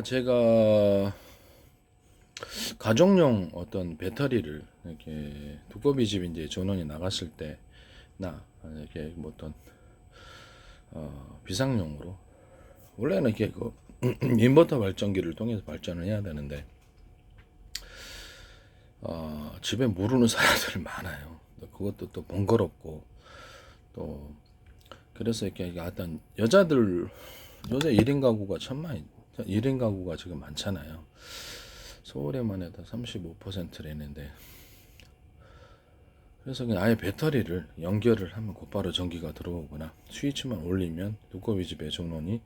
제가 가정용 어떤 배터리를 이렇게 두꺼비 집 이제 전원이 나갔을 때나 이렇게 뭐 어떤 비상용으로 원래는 이렇게 그 인버터 발전기를 통해서 발전을 해야 되는데 집에 모르는 사람들이 많아요. 그것도 또 번거롭고 또 그래서 이렇게 어떤 여자들 요새 1인 가구가 천만 1인 가구가 지금 많잖아요. 서울에만 해도 35%래는데 그래서 그냥 아예 배터리를 연결을 하면 곧바로 전기가 들어오거나 스위치만 올리면 두꺼비 집의 전원이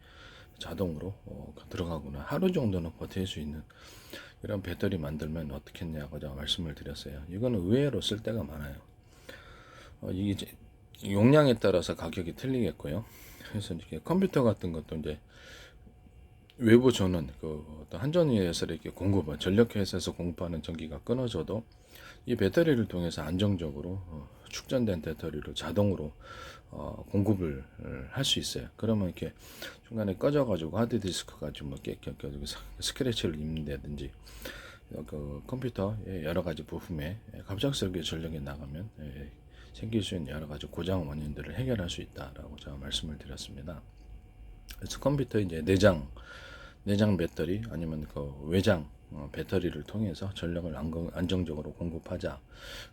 자동으로 들어가거나 하루 정도는 버틸 수 있는 이런 배터리 만들면 어떻겠냐고 제가 말씀을 드렸어요. 이거는 의외로 쓸 때가 많아요. 이게 용량에 따라서 가격이 틀리겠고요. 그래서 이렇게 컴퓨터 같은 것도 이제 외부 전원 그 어떤 한전위에서 이렇게 공급은 전력회사에서 공급하는 전기가 끊어져도 이 배터리를 통해서 안정적으로 축전된 배터리를 자동으로 공급을 할 수 있어요. 그러면 이렇게 중간에 꺼져가지고 하드디스크가 좀 스크래치를 입는다든지 그 컴퓨터의 여러 가지 부품에 갑작스럽게 전력이 나가면 생길 수 있는 여러 가지 고장 원인들을 해결할 수 있다라고 제가 말씀을 드렸습니다. 그래서 컴퓨터 이제 내장 배터리 아니면 그 외장 배터리를 통해서 전력을 안정적으로 공급하자.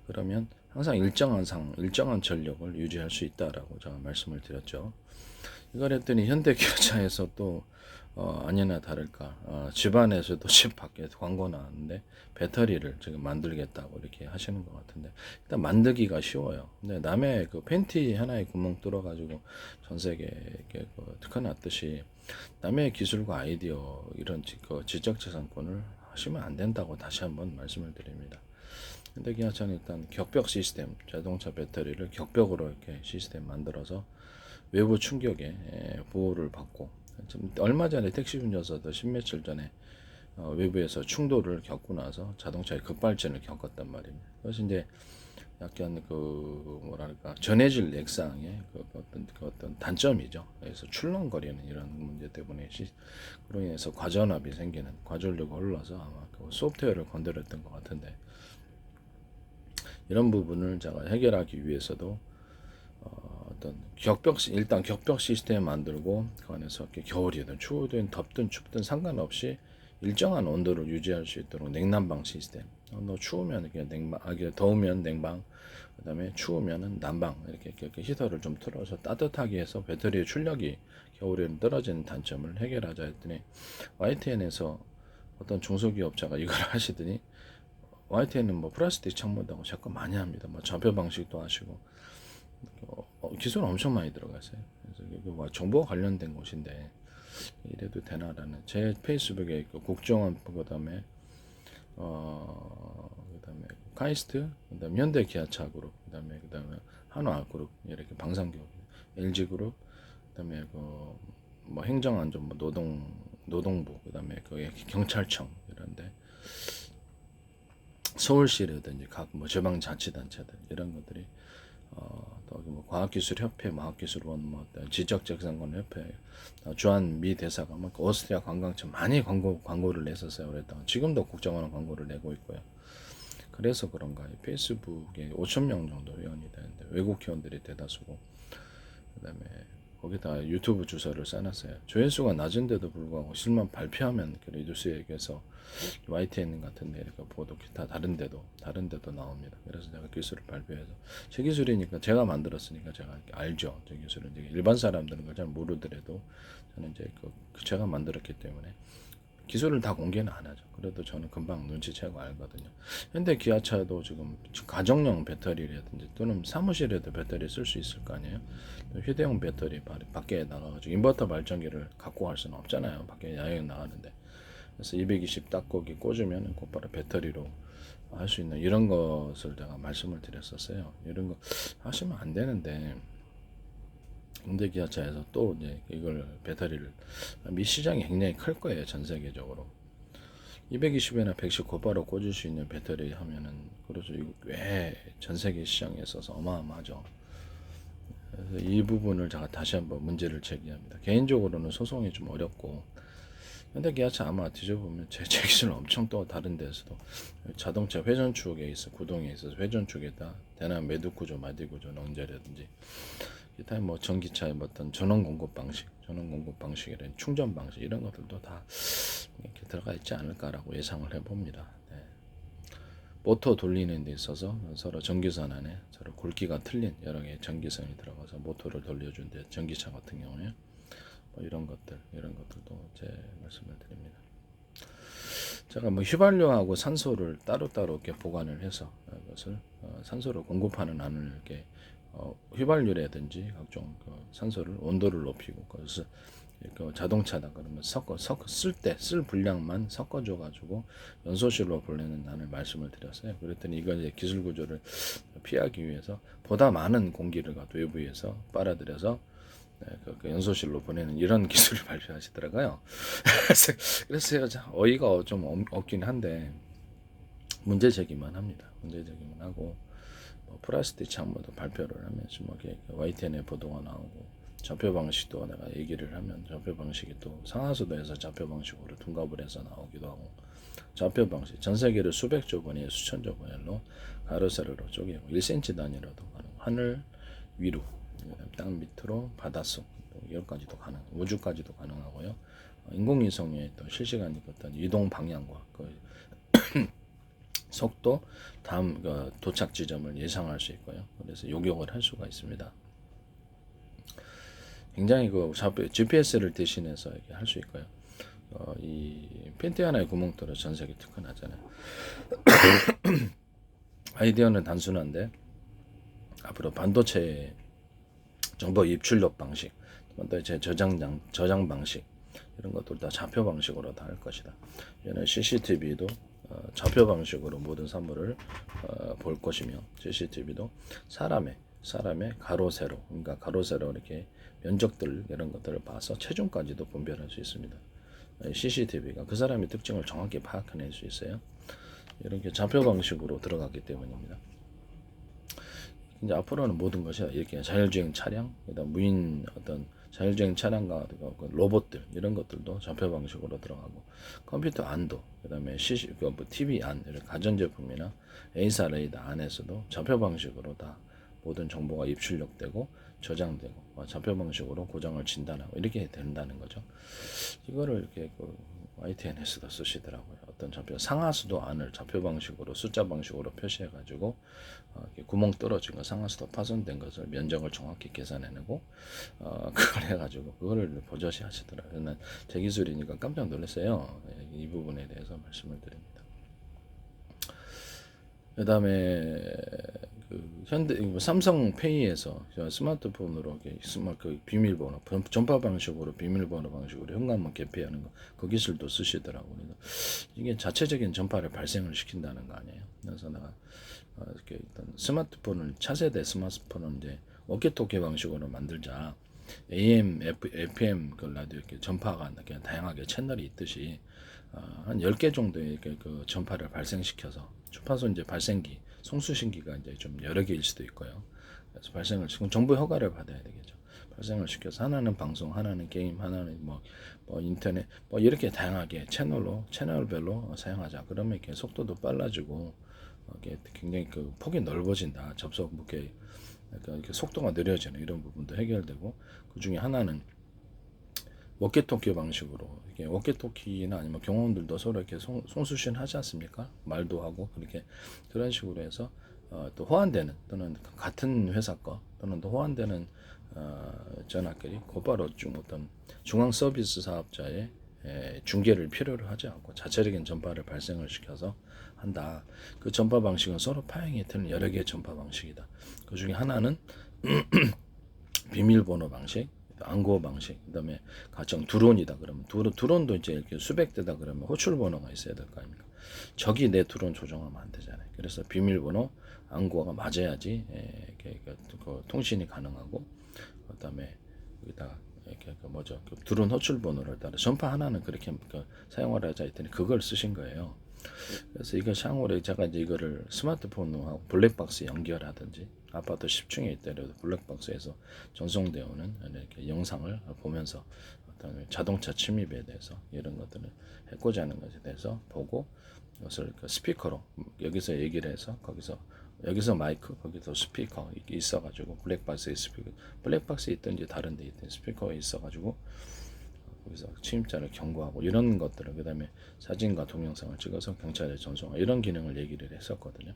그러면 항상 일정한 전력을 유지할 수 있다라고 제가 말씀을 드렸죠. 이걸 했더니 현대기아차에서 또 아니나 다를까 집안에서도 집 밖에 광고 나왔는데 배터리를 지금 만들겠다고 이렇게 하시는 것 같은데 일단 만들기가 쉬워요. 근데 남의 그 팬티 하나에 구멍 뚫어가지고 전 세계에 특허 났듯이 남의 기술과 아이디어 이런 지적재산권을 하시면 안 된다고 다시 한번 말씀을 드립니다. 현대기아차는 일단 격벽 시스템, 자동차 배터리를 격벽으로 이렇게 시스템 만들어서 외부 충격에 보호를 받고 얼마 전에 택시 운전사도 십몇칠 전에 외부에서 충돌을 겪고 나서 자동차의 급발진을 겪었단 말입니다. 그래서 이제 약간 그 뭐랄까 전해질 액상의 그 어떤 단점이죠. 그래서 출렁거리는 이런 문제 때문에 그로 인해서 과전압이 생기는 과전류가 흘러서 아마 그 소프트웨어를 건드렸던 것 같은데 이런 부분을 제가 해결하기 위해서도 어떤 일단 격벽 시스템 만들고 그 안에서 겨울이든 추우든 덥든 춥든 상관없이 일정한 온도를 유지할 수 있도록 냉난방 시스템. 너 추우면 그냥 냉방, 더우면 냉방, 그다음에 추우면은 난방 이렇게 히터를 좀 틀어서 따뜻하게 해서 배터리의 출력이 겨울에는 떨어지는 단점을 해결하자 했더니 YTN에서 어떤 중소기업자가 이걸 하시더니 YTN은 뭐 플라스틱 창문하고 자꾸 많이 합니다. 뭐 좌표 방식도 하시고 기술 엄청 많이 들어갔어요. 그래서 이게 뭐 정보와 관련된 곳인데 이래도 되나라는 제 페이스북에 국정원 그다음에 그다음에 카이스트 그다음에 현대기아차 그룹 그다음에 한화그룹 이렇게 방산기업 LG그룹 그다음에 그 뭐 행정안전부 노동부 그다음에 그 경찰청 이런데 서울시라든지 각 뭐 지방자치단체들 이런 것들이 또뭐 과학기술협회, 과학기술원, 뭐 지적재산권협회, 주한 미 대사가 막 오스트리아 관광청 많이 광고를 냈었어요. 그랬다가 지금도 국정원은 광고를 내고 있고요. 그래서 그런가 페이스북에 5천 명 정도 회원이 되는데 외국 회원들이 대다수고 그다음에 거기다 유튜브 주소를 써놨어요. 조회수가 낮은데도 불구하고 실만 발표하면 그 뉴스에게서 YTN 같은 데 이렇게 보도 기타 다른 데도 나옵니다. 그래서 제가 기술을 발표해서 제 기술이니까 제가 만들었으니까 제가 알죠. 제 기술은 이제 일반 사람들은 그걸 잘 모르더라도 저는 이제 제가 만들었기 때문에 기술을 다 공개는 안 하죠. 그래도 저는 금방 눈치채고 알거든요. 현대 기아차도 지금 가정용 배터리라든지 또는 사무실에도 배터리 쓸 수 있을 거 아니에요. 휴대용 배터리 밖에 나가가지고 인버터 발전기를 갖고 갈 수는 없잖아요. 밖에 야외에 나가는데. 그래서 220 딱고기 꽂으면 곧바로 배터리로 할 수 있는 이런 것을 제가 말씀을 드렸었어요. 이런 거 하시면 안 되는데 현대기아차에서 또 이제 이걸 배터리를 미 시장이 굉장히 클 거예요. 전 세계적으로 220이나 110 곧바로 꽂을 수 있는 배터리 하면은 그래서 이거 꽤 전 세계 시장에 있어서 어마어마하죠. 그래서 이 부분을 제가 다시 한번 문제를 제기합니다. 개인적으로는 소송이 좀 어렵고 현대기아차 아마 뒤져보면 제 기준은 엄청 또 다른 데서도 자동차 회전축에 있어 구동에 있어서 회전축에다 대남 매듭 구조, 마디 구조, 넌제라든지 기타 뭐 전기차의 어떤 전원 공급 방식이란 충전 방식 이런 것들도 다 이렇게 들어가 있지 않을까라고 예상을 해봅니다. 네. 모터 돌리는 데 있어서 서로 전기선 안에 서로 굵기가 틀린 여러 개의 전기선이 들어가서 모터를 돌려준대 전기차 같은 경우에 뭐 이런 것들도 제 말씀을 드립니다. 제가 뭐 휘발유하고 산소를 따로따로 이렇게 보관을 해서 그것을 산소를 공급하는 안을 이렇게 휘발유라든지 각종 산소를 온도를 높이고 그것을 자동차다 그러면 쓸 분량만 섞어줘 가지고 연소실로 보내는 난을 말씀을 드렸어요. 그랬더니 이거 이제 기술 구조를 피하기 위해서 보다 많은 공기를 외부에서 빨아들여서 그 연소실로 보내는 이런 기술을 발표하시더라고요. 그래서 어이가 좀 없긴 한데 문제 제기만 합니다. 문제 제기만 하고 뭐 플라스틱 창문도 발표를 하면서 뭐 YTN에 보도가 나오고 좌표 방식도 내가 얘기를 하면 좌표 방식이 또 상하수도에서 좌표 방식으로 둔갑을 해서 나오기도 하고 좌표 방식 전 세계를 수백조 번에 수천조 번일로 가로 세로로 쪼개고 1cm 단위로도 하늘 위로 땅 밑으로 바닷속 여기까지도 가능 우주까지도 가능하고요. 인공위성의 또 실시간 어떤 이동 방향과 그 속도 다음 도착 지점을 예상할 수 있고요. 그래서 요격을 할 수가 있습니다. 굉장히 GPS를 대신해서 이렇게 할 수 있고요. 이 팬티 하나의 구멍 뚫어 전 세계 특허나잖아요. 아이디어는 단순한데 앞으로 반도체 정보 입출력 방식, 반도체 저장 방식 이런 것들 다 좌표 방식으로 다 할 것이다. 얘는 CCTV도 좌표 방식으로 모든 사물을 볼 것이며 CCTV도 사람의 가로 세로 그러니까 가로 세로 이렇게 면적들 이런 것들을 봐서 체중까지도 분별할 수 있습니다. CCTV가 그 사람의 특징을 정확히 파악해낼 수 있어요. 이렇게 좌표 방식으로 들어갔기 때문입니다. 이제 앞으로는 모든 것이 이렇게 자율주행 차량, 그다음 무인 어떤 자율주행 차량과 로봇들 이런 것들도 좌표 방식으로 들어가고 컴퓨터 안도, 그다음에 TV 안, 이런 가전제품이나 A사 레이더 안에서도 좌표 방식으로 다 모든 정보가 입출력되고 저장되고 좌표 방식으로 고장을 진단하고 이렇게 된다는 거죠. 이거를 이렇게 YTN에서도 쓰시더라고요. 어떤 좌표 상하수도 안을 좌표 방식으로 숫자 방식으로 표시해 가지고 구멍 떨어진 거 상하수도 파손된 것을 면적을 정확히 계산해내고 그걸 해가지고 그거를 버젓이 하시더라고요. 제 기술이니까 깜짝 놀랐어요. 이 부분에 대해서 말씀을 드립니다. 그 다음에 삼성페이에서 스마트폰으로 비밀번호 전파 방식으로 비밀번호 방식으로 현관문 개폐하는 거 그 기술도 쓰시더라고요. 이게 자체적인 전파를 발생을 시킨다는 거 아니에요. 그래서 내가 이렇게 일단 차세대 스마트폰을 이제 워키토키 방식으로 만들자. AM, FM 그 라디오 이렇게 전파가 그냥 다양하게 채널이 있듯이 한 10개 정도의 그 전파를 발생시켜서 주파수 이제 발생기, 송수신기가 이제 좀 여러 개일 수도 있고요. 그래서 발생을 지금 정부 허가를 받아야 되겠죠. 발생을 시켜서 하나는 방송, 하나는 게임, 하나는 뭐 인터넷, 뭐 이렇게 다양하게 채널별로 사용하자. 그러면 이렇게 속도도 빨라지고 이게 굉장히 그 폭이 넓어진다. 접속 무게 이렇게 속도가 느려지는 이런 부분도 해결되고 그 중에 하나는 워키토키 방식으로 이렇게 워키토키나 아니면 경호원들도 서로 이렇게 송수신 하지 않습니까? 말도 하고 그렇게 그런 식으로 해서 또 호환되는 또는 같은 회사 거 또는 또 호환되는 전화끼리 곧바로 어떤 중앙 서비스 사업자의 중계를 필요로 하지 않고 자체적인 전파를 발생을 시켜서 한다. 그 전파 방식은 서로 파행이 되는 여러 개의 전파 방식이다. 그 중에 하나는 비밀번호 방식,暗号 방식, 그다음에 가령 드론이다 그러면 드론도 이제 이렇게 수백 대다 그러면 호출 번호가 있어야 될 거 아닙니까? 적이 내 드론 조종하면 안 되잖아요. 그래서 비밀번호,暗号가 맞아야지 그 통신이 가능하고 그다음에 여기다가 이렇게 드론 호출 번호를 따라 전파 하나는 그렇게 사용을 하자 했더니 그걸 쓰신 거예요. 그래서 이거 향후에 제가 이제 이거를 스마트폰하고 블랙박스 연결하든지 아파트 10층에 있더라도 블랙박스에서 전송되어 오는 이렇게 영상을 보면서 어떤 자동차 침입에 대해서 이런 것들을 해코지 하는 것에 대해서 보고 이것을 그 스피커로 여기서 얘기를 해서 여기서 마이크 거기서 스피커 이게 있어가지고 블랙박스에 스피커 블랙박스에 있든지 다른 데 있든 스피커에 있어가지고 거기서 침입자를 경고하고 이런 것들을 그다음에 사진과 동영상을 찍어서 경찰에 전송하고 이런 기능을 얘기를 했었거든요.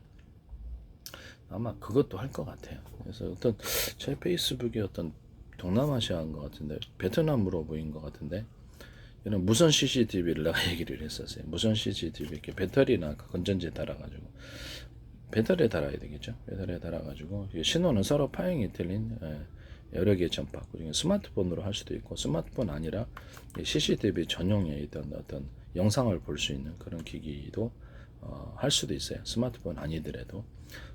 아마 그것도 할 것 같아요. 그래서 어떤 제 페이스북이 어떤 동남아시아인 것 같은데 베트남으로 보인 것 같은데 이런 무선 CCTV를 내가 얘기를 했었어요. 무선 CCTV 이렇게 배터리나 건전지에 달아가지고 배터리에 달아야 되겠죠. 배터리에 달아가지고 신호는 서로 파형이 틀린 여러 개의 전파, 그중에 스마트폰으로 할 수도 있고 스마트폰 아니라 CCTV 전용의 어떤 영상을 볼 수 있는 그런 기기도 할 수도 있어요. 스마트폰 아니더라도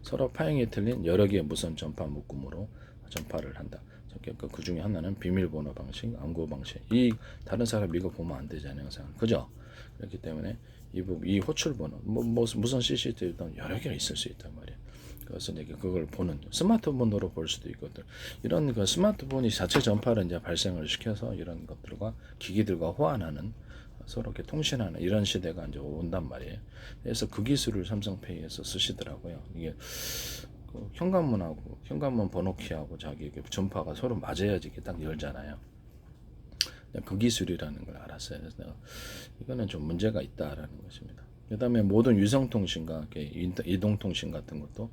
서로 파형이 틀린 여러 개의 무선 전파 묶음으로 전파를 한다. 그 중에 하나는 비밀번호 방식, 암구 방식. 이 다른 사람 이거 보면 안 되잖아요, 영상. 그죠? 그렇기 때문에 이 호출 번호, 무선 CCTV도 여러 개가 있을 수 있단 말이에요. 그래서 이제 그걸 보는 스마트폰으로 볼 수도 있거든. 이런 그 스마트폰이 자체 전파를 이제 발생을 시켜서 이런 것들과 기기들과 호환하는 서로 이렇게 통신하는 이런 시대가 이제 온단 말이에요. 그래서 그 기술을 삼성페이에서 쓰시더라고요. 이게 그 현관문 번호키하고 자기 전파가 서로 맞아야지 이게 딱 열잖아요. 그 기술이라는 걸 알았어요. 그래서 내가 이거는 좀 문제가 있다라는 것입니다. 그 다음에 모든 위성통신과 이동통신 같은 것도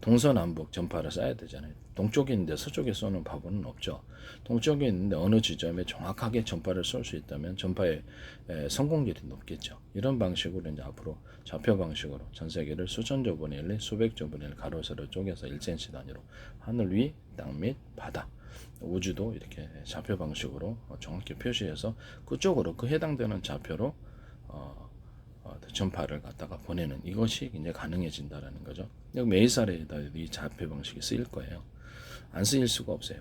동서남북 전파를 쏴야 되잖아요. 동쪽에 있는데 서쪽에 쏘는 바보는 없죠. 동쪽에 있는데 어느 지점에 정확하게 전파를 쏠 수 있다면 전파의 성공률이 높겠죠. 이런 방식으로 이제 앞으로 좌표 방식으로 전 세계를 수천 조 분의 1, 수백 조 분의 1 가로 세로 쪼개서 1cm 단위로 하늘 위, 땅 밑, 바다 우주도 이렇게 좌표 방식으로 정확히 표시해서 그쪽으로 그 해당되는 좌표로 전파를 갖다가 보내는 이것이 이제 가능해진다라는 거죠. 매일살에다 이 좌표 방식이 쓰일 거예요. 안 쓰일 수가 없어요.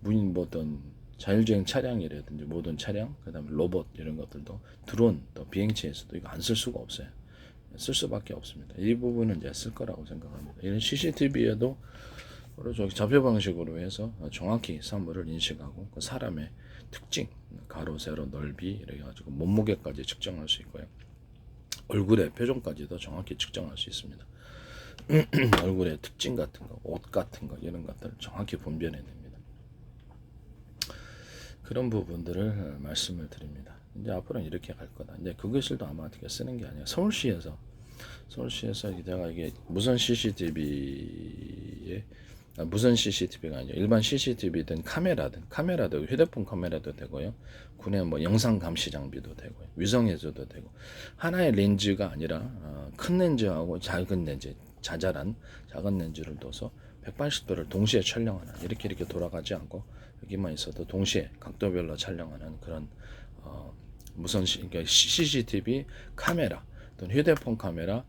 무인 어떤 자율주행 차량이라든지 모든 차량, 그다음에 로봇 이런 것들도 드론 또 비행체에서도 이거 안 쓸 수가 없어요. 쓸 수밖에 없습니다. 이 부분은 이제 쓸 거라고 생각합니다. 이런 CCTV에도 좌표 방식으로 해서 정확히 사물을 인식하고 그 사람의 특징, 가로, 세로, 넓이 이렇게 가지고 몸무게까지 측정할 수 있고요. 얼굴의 표정까지도 정확히 측정할 수 있습니다. 얼굴의 특징 같은 거, 옷 같은 거 이런 것들을 정확히 분별해냅니다. 그런 부분들을 말씀을 드립니다. 이제 앞으로는 이렇게 갈 거다. 이제 그 기술도 아마 어떻게 쓰는 게 아니라 서울시에서 내가 이게 무선 CCTV가 아니라 일반 CCTV든 카메라도 휴대폰 카메라도 되고요. 군의 뭐 영상 감시 장비도 되고요. 위성에서도 되고 하나의 렌즈가 아니라 큰 렌즈하고 작은 렌즈, 자잘한 작은 렌즈를 둬서 180도를 동시에 촬영하는 이렇게 돌아가지 않고 여기만 있어도 동시에 각도별로 촬영하는 그런 무선 그러니까 CCTV 카메라 또는 휴대폰 카메라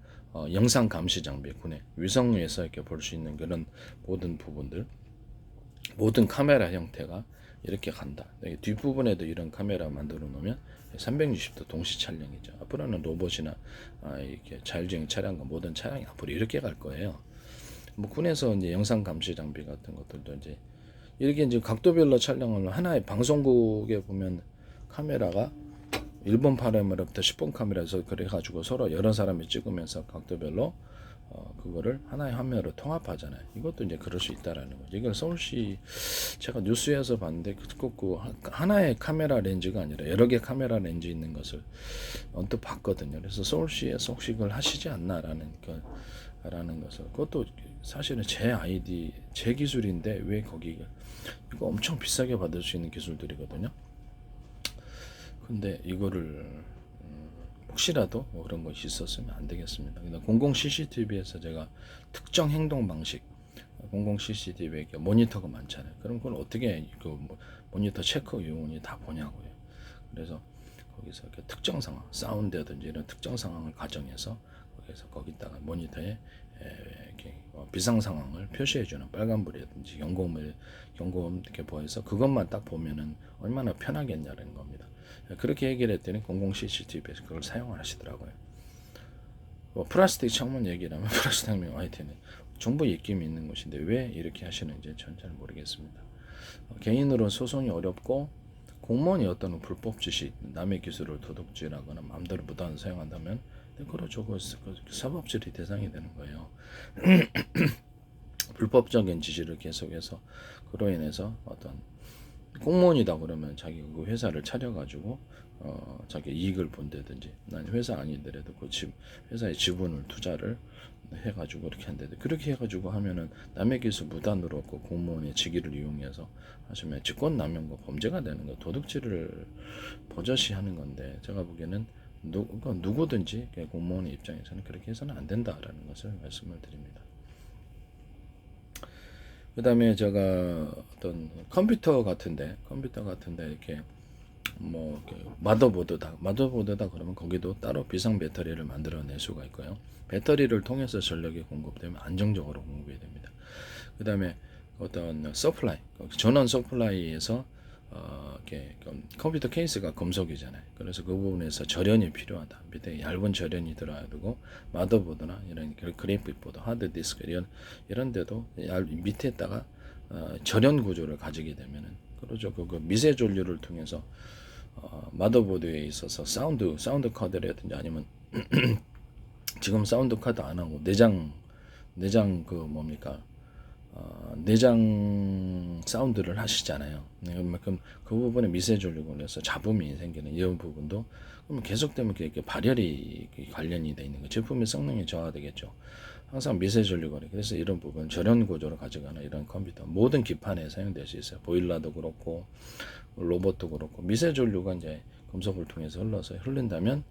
영상 감시 장비 군의 위성에서 이렇게 볼 수 있는 그런 모든 부분들 모든 카메라 형태가 이렇게 간다. 뒷부분에도 이런 카메라 만들어 놓으면 360도 동시 촬영이죠. 앞으로는 로봇이나 이렇게 자율주행 차량과 모든 차량이 앞으로 이렇게 갈 거예요. 뭐 군에서 이제 영상 감시 장비 같은 것들도 이제 이렇게 각도별로 촬영을 하나의 방송국에 보면 카메라가 1번 카메라부터 10번 카메라에서 그래가지고 서로 여러 사람이 찍으면서 각도별로 그거를 하나의 화면으로 통합하잖아요. 이것도 이제 그럴 수 있다라는 거죠. 이걸 서울시 제가 뉴스에서 봤는데 그 하나의 카메라 렌즈가 아니라 여러 개 카메라 렌즈 있는 것을 언뜻 봤거든요. 그래서 서울시에서 혹시 그걸 하시지 않나라는 라는 것을 그것도 사실은 제 기술인데 왜 거기가 이거 엄청 비싸게 받을 수 있는 기술들이거든요. 근데 이거를 혹시라도 그런 것이 있었으면 안 되겠습니다. 근데 공공 CCTV에서 제가 특정 행동 방식, 공공 CCTV에 모니터가 많잖아요. 그럼 그걸 어떻게 그 모니터 체크 요원이 다 보냐고요. 그래서 거기서 이렇게 특정 상황, 사운드라든지 이런 특정 상황을 가정해서 거기다가 모니터에 이렇게 비상 상황을 표시해주는 빨간불이라든지 경고음 이렇게 보여서 그것만 딱 보면은 얼마나 편하겠냐는 겁니다. 그렇게 얘기를 했더니 공공 CCTV에서 그걸 사용을 하시더라고요. 플라스틱 창문 얘기를 하면 플라스틱 창문 화이트는 정부 입김이 있는 곳인데 왜 이렇게 하시는지 전 잘 모르겠습니다. 개인으로 소송이 어렵고 공무원이 어떤 불법 지시, 남의 기술을 도둑질하거나 마음대로 무단 사용한다면 그렇죠. 그 사법질이 대상이 되는 거예요. 불법적인 지시를 계속해서 그로 인해서 어떤 공무원이다 그러면 자기 그 회사를 차려가지고 자기 이익을 본다든지, 난 회사 아니더라도 그 회사의 지분을 투자를 해가지고 이렇게 한다든지, 그렇게 해가지고 하면은 남의 기술 무단으로 그 공무원의 직위를 이용해서 하시면 직권남용과 범죄가 되는 거, 도둑질을 버젓이 하는 건데, 제가 보기에는 누구든지 공무원의 입장에서는 그렇게 해서는 안 된다라는 것을 말씀을 드립니다. 그 다음에 제가 어떤 컴퓨터 같은데 이렇게 뭐 마더보드다 그러면 거기도 따로 비상 배터리를 만들어낼 수가 있고요. 배터리를 통해서 전력이 공급되면 안정적으로 공급이 됩니다. 그 다음에 어떤 서플라이, 전원 서플라이에서 이렇게 컴퓨터 케이스가 금속이잖아요. 그래서 그 부분에서 절연이 필요하다. 밑에 얇은 절연이 들어야 되고, 마더보드나 이런 그래픽보드, 하드디스크 이런 데도 밑에다가 절연 구조를 가지게 되면은, 그렇죠. 그 미세 전류를 통해서 마더보드에 있어서 사운드 카드라든지, 아니면 지금 사운드 카드 안 하고 내장 그 뭡니까, 내장 사운드를 하시잖아요. 그만큼 그 부분에 미세 전류가 걸려서 잡음이 생기는 이런 부분도 그러면 계속되면 이렇게 발열이 관련이 돼 있는 거, 제품의 성능이 저하되겠죠. 항상 미세 전류가, 그래서 이런 부분 절연 구조를 가져가는 이런 컴퓨터 모든 기판에 사용될 수 있어요. 보일러도 그렇고 로봇도 그렇고, 미세 전류가 이제 금속을 통해서 흘린다면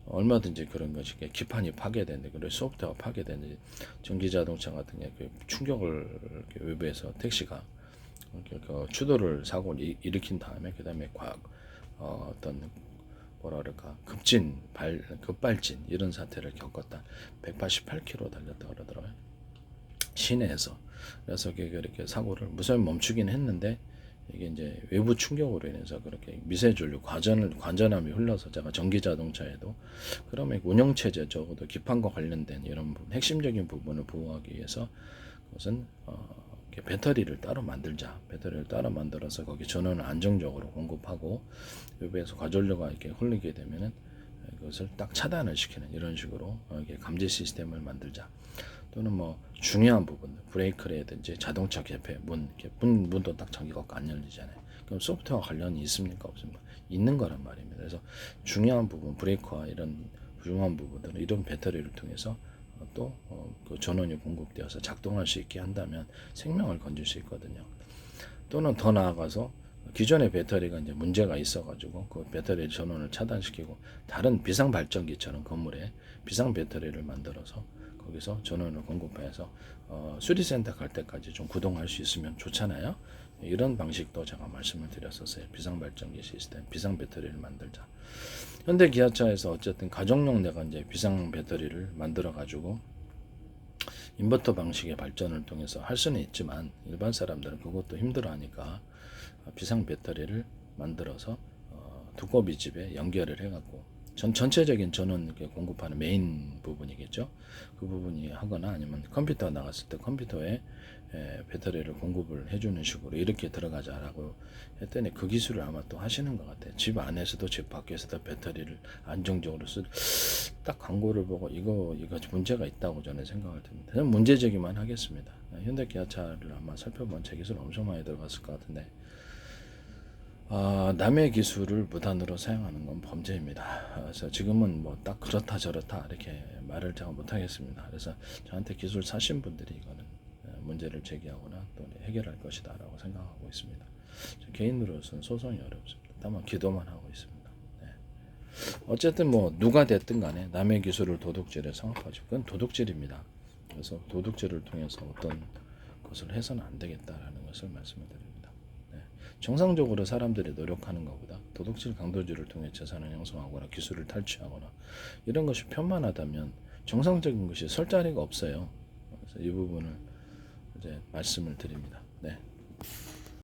얼마든지 그런 것이 기판이 파괴되는데, 그리고 소프트웨어가 파괴되는데, 전기자동차 같은 게 충격을 외부에서 택시가 그 추돌을 사고를 일으킨 다음에, 그 다음에 어떤 뭐라 그럴까, 급발진 이런 사태를 겪었다. 188km 달렸다 그러더라고요, 시내에서. 그래서 이렇게 사고를 무사히 멈추긴 했는데, 이게 이제 외부 충격으로 인해서 그렇게 미세전류 관전함이 흘러서, 제가 전기 자동차에도 그러면 운영체제, 적어도 기판과 관련된 이런 부분, 핵심적인 부분을 보호하기 위해서 그것은 배터리를 따로 만들어서 거기 전원을 안정적으로 공급하고, 외부에서 과전류가 이렇게 흘리게 되면은 그것을 딱 차단을 시키는 이런 식으로 이렇게 감지 시스템을 만들자. 또는 뭐 중요한 부분, 브레이크라든지 자동차 개폐 문도 딱 전기가 안 열리잖아요. 그럼 소프트웨어 관련이 있습니까, 없습니까? 있는 거란 말입니다. 그래서 중요한 부분, 브레이크와 이런 중요한 부분들은 이런 배터리를 통해서 또 그 전원이 공급되어서 작동할 수 있게 한다면 생명을 건질 수 있거든요. 또는 더 나아가서 기존의 배터리가 이제 문제가 있어가지고 그 배터리 전원을 차단시키고, 다른 비상 발전기처럼 건물에 비상 배터리를 만들어서 거기서 전원을 공급해서 수리센터 갈 때까지 좀 구동할 수 있으면 좋잖아요. 이런 방식도 제가 말씀을 드렸었어요. 비상발전기 시스템, 비상 배터리를 만들자. 현대 기아차에서 어쨌든 가정용 내가 이제 비상 배터리를 만들어 가지고 인버터 방식의 발전을 통해서 할 수는 있지만, 일반 사람들은 그것도 힘들어하니까 비상 배터리를 만들어서 두꺼비 집에 연결을 해갖고, 전체적인 전원 공급하는 메인 부분이겠죠. 그 부분이 하거나, 아니면 컴퓨터 나갔을 때 컴퓨터에 배터리를 공급을 해주는 식으로 이렇게 들어가자라고 했더니, 그 기술을 아마 또 하시는 것 같아요. 집 안에서도 집 밖에서도 배터리를 안정적으로 딱 광고를 보고 이거 문제가 있다고 저는 생각을 듭니다. 저는 문제제기만 하겠습니다. 현대 기아차를 아마 살펴보면 제 기술 엄청 많이 들어갔을 것 같은데, 남의 기술을 무단으로 사용하는 건 범죄입니다. 그래서 지금은 뭐 딱 그렇다 저렇다 이렇게 말을 제가 못하겠습니다. 그래서 저한테 기술 사신 분들이 이거는 문제를 제기하거나 또 해결할 것이다 라고 생각하고 있습니다. 개인으로서는 소송이 어렵습니다. 다만 기도만 하고 있습니다. 네. 어쨌든 뭐 누가 됐든 간에 남의 기술을 도둑질에 성합하죠. 그건 도둑질입니다. 그래서 도둑질을 통해서 어떤 것을 해서는 안 되겠다라는 것을 말씀을 드립니다. 정상적으로 사람들이 노력하는 것보다 도둑질 강도질을 통해 재산을 형성하거나 기술을 탈취하거나 이런 것이 편만하다면 정상적인 것이 설 자리가 없어요. 그래서 이 부분을 이제 말씀을 드립니다. 네.